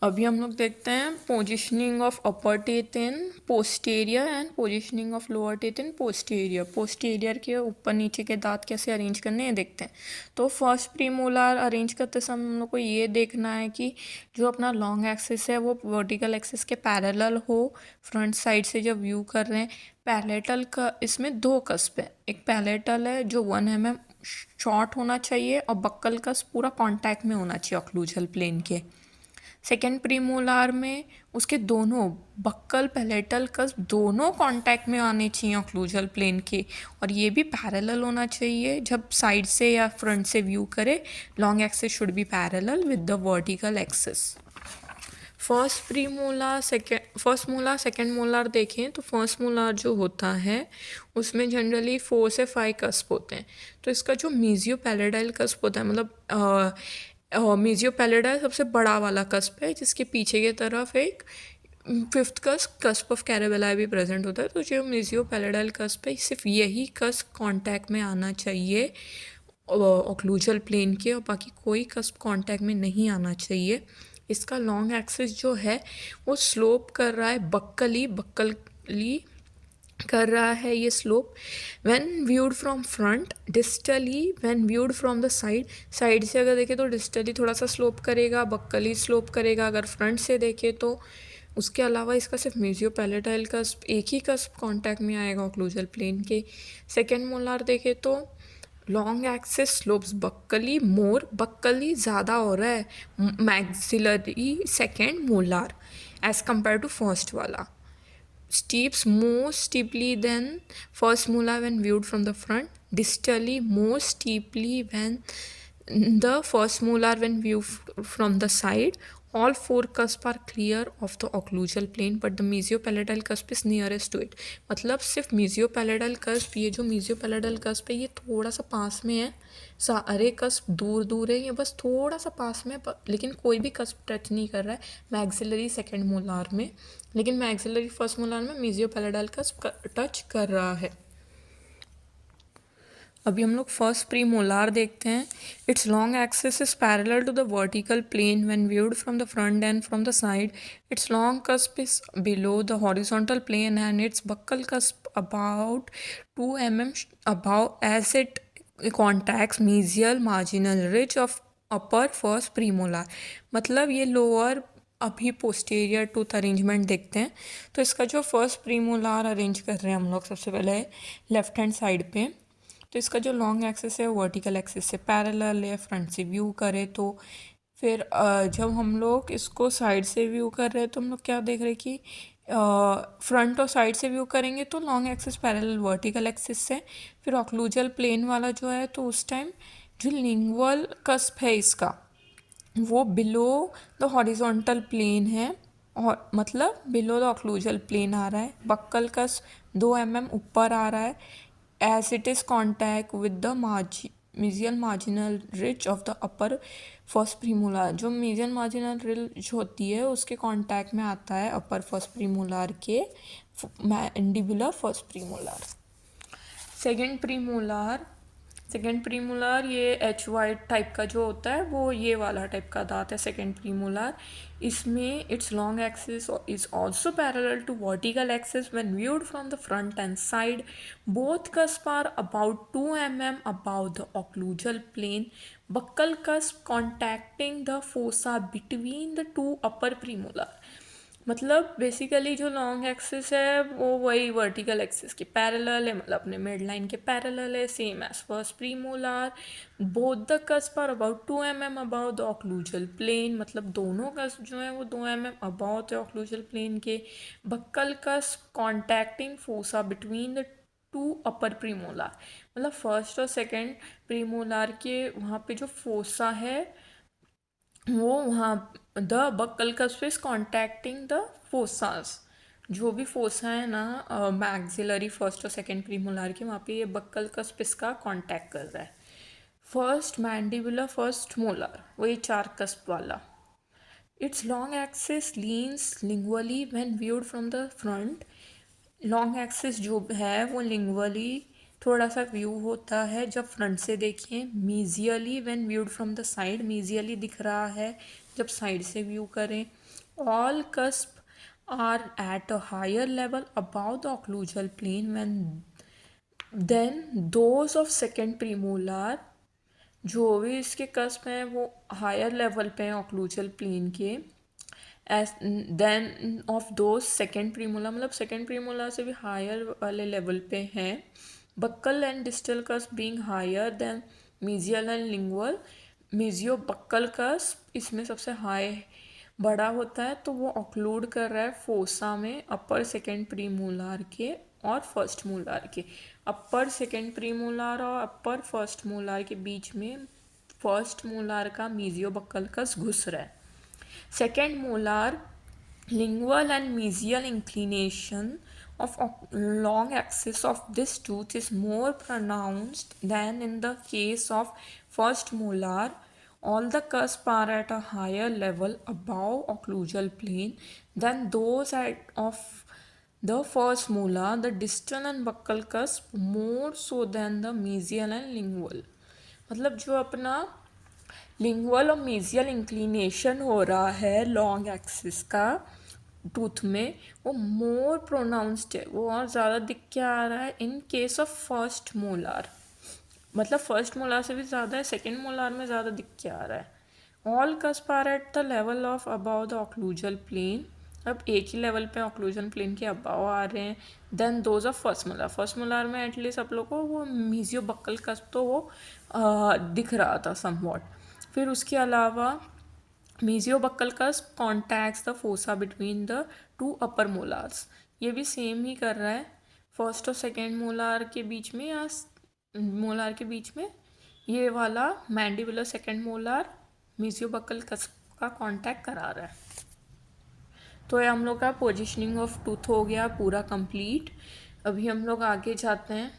अभी हम लोग देखते हैं positioning of upper teeth in posterior and positioning of lower teeth in posterior. Posterior के ऊपर नीचे के दांत कैसे अरेंज करने हैं देखते हैं। तो फर्स्ट प्रीमोलार अरेंज करते समय हम लोग को ये देखना है कि जो अपना लॉन्ग एक्सिस है वो वर्टिकल एक्सिस के पैरेलल हो। फ्रंट साइड से जब व्यू कर रहे हैं, पैलेटल का इसमें दो कस्प है। एक पैलेटल है जो 1 mm शॉर्ट होना चाहिए और बक्कल कस्प पूरा कॉन्टैक्ट में होना चाहिए ऑक्लूजल प्लेन के। सेकेंड प्रीमोलार में उसके दोनों बक्कल पैलेटल कस्प दोनों कांटेक्ट में आने चाहिए ऑक्लूजल प्लेन के, और ये भी पैरेलल होना चाहिए। जब साइड से या फ्रंट से व्यू करे, long axis should be parallel with the vertical axis. First molar second molar देखें तो फर्स्ट मोलार जो होता है उसमें जनरली 4 से 5 कस्प होते हैं। तो इसका जो मीजियो पैलेडाइल कस्प होता है, मतलब मीजियो पैलेडाइल सबसे बड़ा वाला कस्प है, जिसके पीछे की तरफ एक फिफ्थ कस्प ऑफ कैराबेला भी प्रेजेंट होता है। तो जो मीजियो पैलेडाइल कस्प है, सिर्फ यही कस्प कांटेक्ट में आना चाहिए ऑक्लूजल प्लेन के, और बाकी कोई कस्प कांटेक्ट में नहीं आना चाहिए। इसका लॉन्ग एक्सिस जो है वो स्लोप कर रहा है बक्कली कर रहा है ये slope when viewed from front, distally when viewed from the side से अगर देखें तो डिस्टली थोड़ा सा स्लोप करेगा, बक्कली स्लोप करेगा अगर फ्रंट से देखें तो। उसके अलावा इसका सिर्फ मीजियो पैलेटाइल कस्प एक ही कस्प कांटेक्ट में आएगा ऑक्लूजल प्लेन के। सेकेंड मोलार देखें तो लॉन्ग एक्सिस स्लोप्स बक्कली ज़्यादा हो रहा है maxillary second molar as compare to first वाला। Steeps more steeply than first molar when viewed from the front, distally more steeply when the first molar when viewed from the side. All four cusps are clear of the occlusal plane, but the mesiopalatal cusp is nearest to it. मतलब सिर्फ mesiopalatal cusp, ये जो mesiopalatal cusp है ये थोड़ा सा पास में है, सारे कस्प दूर दूर है, ये बस थोड़ा सा पास में लेकिन कोई भी कस्प टच नहीं कर रहा है मैक्सिलरी सेकेंड मोलार में, लेकिन मैक्सिलरी फर्स्ट मोलार में मीजियोपैलेडाइल कस्प टच कर रहा है। अभी हम लोग फर्स्ट प्री मोलार देखते हैं। Its long axis is parallel to the vertical plane when viewed from the front and from the side. Its long cusp is below the horizontal plane and its buccal cusp about 2 mm above as it contacts mesial marginal ridge of upper first premolar. मतलब ये lower अभी posterior tooth arrangement देखते हैं। तो इसका जो first premolar arrange कर रहे हैं हम लोग सबसे पहले लेफ्ट हैंड साइड पे। तो इसका जो लॉन्ग एक्सिस है वर्टिकल एक्सिस से पैरेलल है, फ्रंट से व्यू करें तो। फिर जब हम लोग इसको साइड से व्यू कर रहे हैं तो हम लोग क्या देख रहे हैं कि फ्रंट और साइड से व्यू करेंगे तो long axis parallel vertical axis से। फिर ऑक्लूजल प्लेन वाला जो है तो उस टाइम जो लिंगुअल कस्प है इसका वो बिलो द हॉरिजॉन्टल प्लेन है, और मतलब बिलो द ऑक्लूजल प्लेन आ रहा है। बक्कल कस्प 2 mm ऊपर आ रहा है as it is contact with the mesial marginal ridge of the upper first premolar. जो मीजियल मार्जिनल रिज होती है उसके कॉन्टैक्ट में आता है अपर फर्स्ट प्रीमोलार के mandibular first premolar. Second premolar ये एच वाइट टाइप का जो होता है वो ये वाला टाइप का दांत है सेकेंड प्रीमोलार। इसमें its long axis is also parallel to vertical axis when viewed from the front and side. Both cusp are about 2 mm above the occlusal plane. Buccal cusp contacting the fossa between the two upper premolar। मतलब basically जो long axis है वो वही vertical axis के parallel है, मतलब अपने mid line के पैरेलल है, same as first premolar. Both the cusp are about 2 mm above the occlusal plane, मतलब दोनों कस्प जो है वो 2 mm above the occlusal plane के। Buccal cusp contacting fossa between the two upper premolar, मतलब first और second premolar के वहाँ पे जो फोसा है वो वहाँ the buccal cusp is contacting the fossas. जो भी फोसा है ना मैक्सिलरी फर्स्ट और सेकेंड प्रीमोलार के, वहाँ पे ये बक्कल कस्प इसका कॉन्टैक्ट कर रहा है। फर्स्ट मैंडिबुलर फर्स्ट मोलार वही 4 कस्प वाला। Its long axis leans lingually when viewed from the front. Long axis जो है वो लिंगुअली थोड़ा सा व्यू होता है जब फ्रंट से देखिए। Mesially when viewed from the side, mesially दिख रहा है जब साइड से व्यू करें, all cusp are at a higher level above the occlusal plane when than those of second premolar, जो भी इसके कस्प हैं वो हायर लेवल पे हैं ऑक्लूजल प्लेन के, एज देन ऑफ दो सेकेंड प्रीमोलर, मतलब सेकेंड प्रीमोलर से भी हायर वाले लेवल पे हैं। Buccal and distal cusp being higher than mesial and lingual, mesio buccal cusp इसमें सबसे हाई बड़ा होता है, तो वो ऑक्लूड कर रहा है फोसा में अपर सेकेंड प्रीमोलार के और फर्स्ट मोलार के। अपर सेकेंड प्रीमोलार और अपर फर्स्ट मोलार के बीच में फर्स्ट मोलार का मीजियो बक्कल कस घुस रहा है। Second molar lingual and mesial inclination of long axis of this tooth is more pronounced than in the case of first molar. All the cusps are at a higher level above occlusal plane than those of the first molar. The distal and buccal cusp more so than the mesial and lingual. मतलब जो अपना lingual और mesial inclination हो रहा है long axis का tooth में, वो मोर प्रोनाउंस्ड है, वो और ज़्यादा दिख के आ रहा है in case of first molar. मतलब फर्स्ट मोलार से भी ज़्यादा है, सेकेंड मोलार में ज़्यादा दिख के आ रहा है। All cusp are at the level of above the occlusal plane, अब एक ही लेवल पे ऑक्लूजन प्लेन के अबाव आ रहे हैं then those of first molar. First molar में एटलीस्ट आप लोग को वो मीजियो बक्कल कस्प तो वो दिख रहा था समवॉट। फिर उसके अलावा मीजियो buccal cusp contacts the fossa between the two upper molars, ये भी सेम ही कर रहा है फर्स्ट और सेकेंड मोलार के बीच में या मोलार के बीच में, ये वाला mandibular second molar मीजियो buccal cusp का कॉन्टैक्ट करा रहा है। तो ये हम लोग का पोजिशनिंग ऑफ टूथ हो गया पूरा कंप्लीट। अभी हम लोग आगे जाते हैं